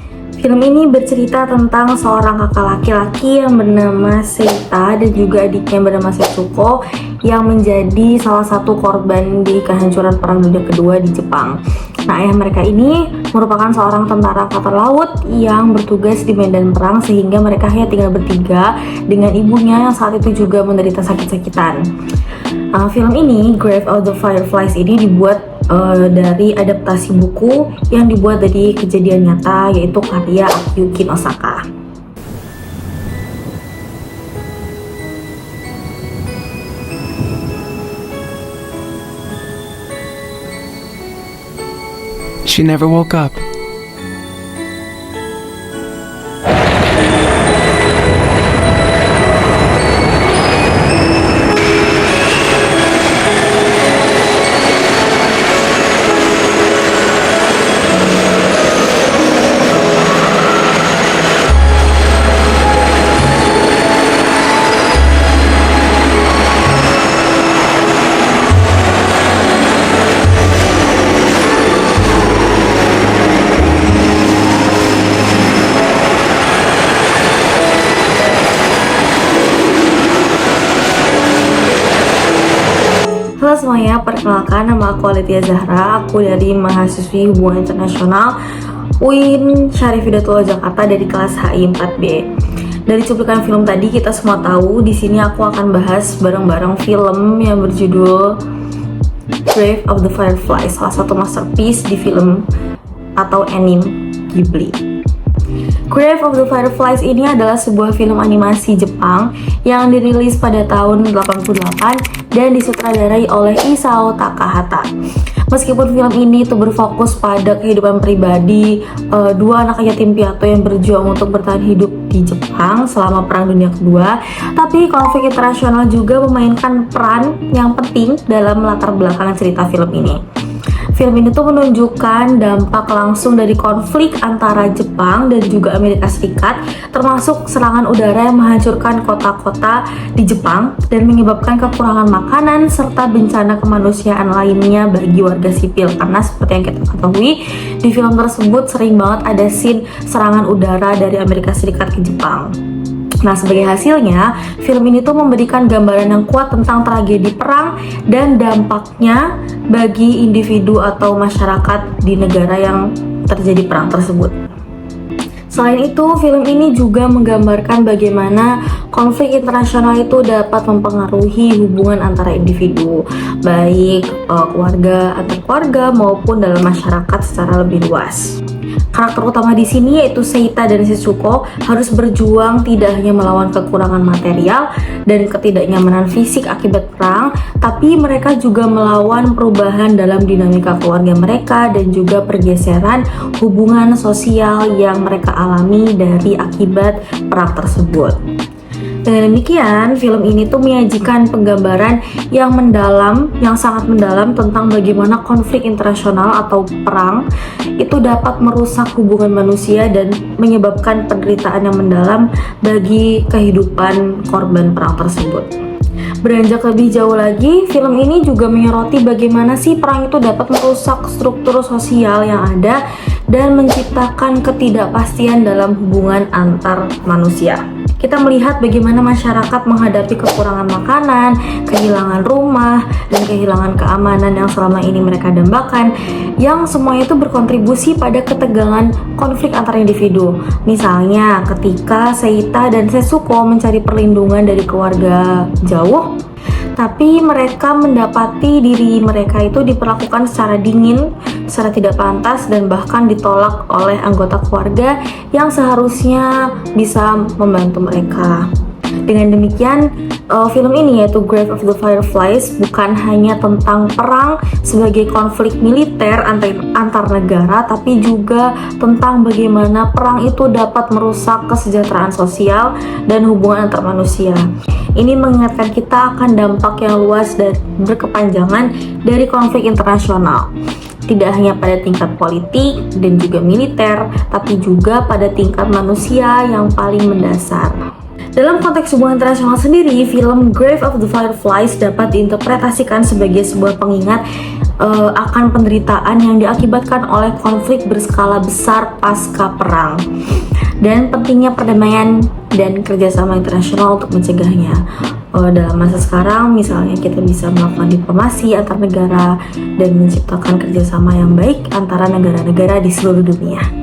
Film ini bercerita tentang seorang kakak laki-laki yang bernama Seita dan juga adiknya yang bernama Setsuko yang menjadi salah satu korban di kehancuran Perang Dunia Kedua di Jepang. Nah, ayah mereka ini merupakan seorang tentara angkatan laut yang bertugas di medan perang sehingga mereka hanya tinggal bertiga dengan ibunya yang saat itu juga menderita sakit-sakitan. Film ini, Grave of the Fireflies ini dibuat dari adaptasi buku yang dibuat dari kejadian nyata, yaitu karya Akiyuki Osaka. She never woke up. Halo semuanya, perkenalkan nama aku Alitia Zahra. Aku dari mahasiswi Hubungan Internasional UIN Syarif Hidayatullah Jakarta dari kelas HI 4B. Dari cuplikan film tadi kita semua tahu di sini aku akan bahas bareng-bareng film yang berjudul Grave of the Fireflies, salah satu masterpiece di film atau anime Ghibli. Grave of the Fireflies ini adalah sebuah film animasi Jepang yang dirilis pada tahun 88 dan disutradarai oleh Isao Takahata. Meskipun film ini tuh berfokus pada kehidupan pribadi dua anak yatim piatu yang berjuang untuk bertahan hidup di Jepang selama Perang Dunia Kedua, tapi konflik internasional juga memainkan peran yang penting dalam latar belakang cerita film ini. Film ini tuh menunjukkan dampak langsung dari konflik antara Jepang dan juga Amerika Serikat, termasuk serangan udara yang menghancurkan kota-kota di Jepang dan menyebabkan kekurangan makanan serta bencana kemanusiaan lainnya bagi warga sipil. Karena seperti yang kita ketahui, di film tersebut sering banget ada scene serangan udara dari Amerika Serikat ke Jepang. Nah, sebagai hasilnya, film ini tuh memberikan gambaran yang kuat tentang tragedi perang dan dampaknya bagi individu atau masyarakat di negara yang terjadi perang tersebut. Selain itu, film ini juga menggambarkan bagaimana konflik internasional itu dapat mempengaruhi hubungan antara individu, baik keluarga antar keluarga maupun dalam masyarakat secara lebih luas. Karakter utama di sini yaitu Seita dan Setsuko harus berjuang tidak hanya melawan kekurangan material dan ketidaknyamanan fisik akibat perang, tapi mereka juga melawan perubahan dalam dinamika keluarga mereka dan juga pergeseran hubungan sosial yang mereka alami dari akibat perang tersebut. Dengan demikian, film ini tuh menyajikan penggambaran yang mendalam, yang sangat mendalam tentang bagaimana konflik internasional atau perang itu dapat merusak hubungan manusia dan menyebabkan penderitaan yang mendalam bagi kehidupan korban perang tersebut. Beranjak lebih jauh lagi, film ini juga menyoroti bagaimana sih perang itu dapat merusak struktur sosial yang ada dan menciptakan ketidakpastian dalam hubungan antar manusia. Kita melihat bagaimana masyarakat menghadapi kekurangan makanan, kehilangan rumah, dan kehilangan keamanan yang selama ini mereka dambakan, yang semuanya itu berkontribusi pada ketegangan konflik antar individu. Misalnya, ketika Seita dan Setsuko mencari perlindungan dari keluarga jauh, tapi mereka mendapati diri mereka itu diperlakukan secara dingin, secara tidak pantas, dan bahkan ditolak oleh anggota keluarga yang seharusnya bisa membantu mereka. Dengan demikian, film ini yaitu Grave of the Fireflies bukan hanya tentang perang sebagai konflik militer antar negara, tapi juga tentang bagaimana perang itu dapat merusak kesejahteraan sosial dan hubungan antar manusia. Ini mengingatkan kita akan dampak yang luas dan berkepanjangan dari konflik internasional. Tidak hanya pada tingkat politik dan juga militer, tapi juga pada tingkat manusia yang paling mendasar. Dalam konteks hubungan internasional sendiri, film Grave of the Fireflies dapat diinterpretasikan sebagai sebuah pengingat akan penderitaan yang diakibatkan oleh konflik berskala besar pasca perang dan pentingnya perdamaian dan kerjasama internasional untuk mencegahnya. Dalam masa sekarang, misalnya kita bisa melakukan diplomasi antar negara dan menciptakan kerjasama yang baik antara negara-negara di seluruh dunia.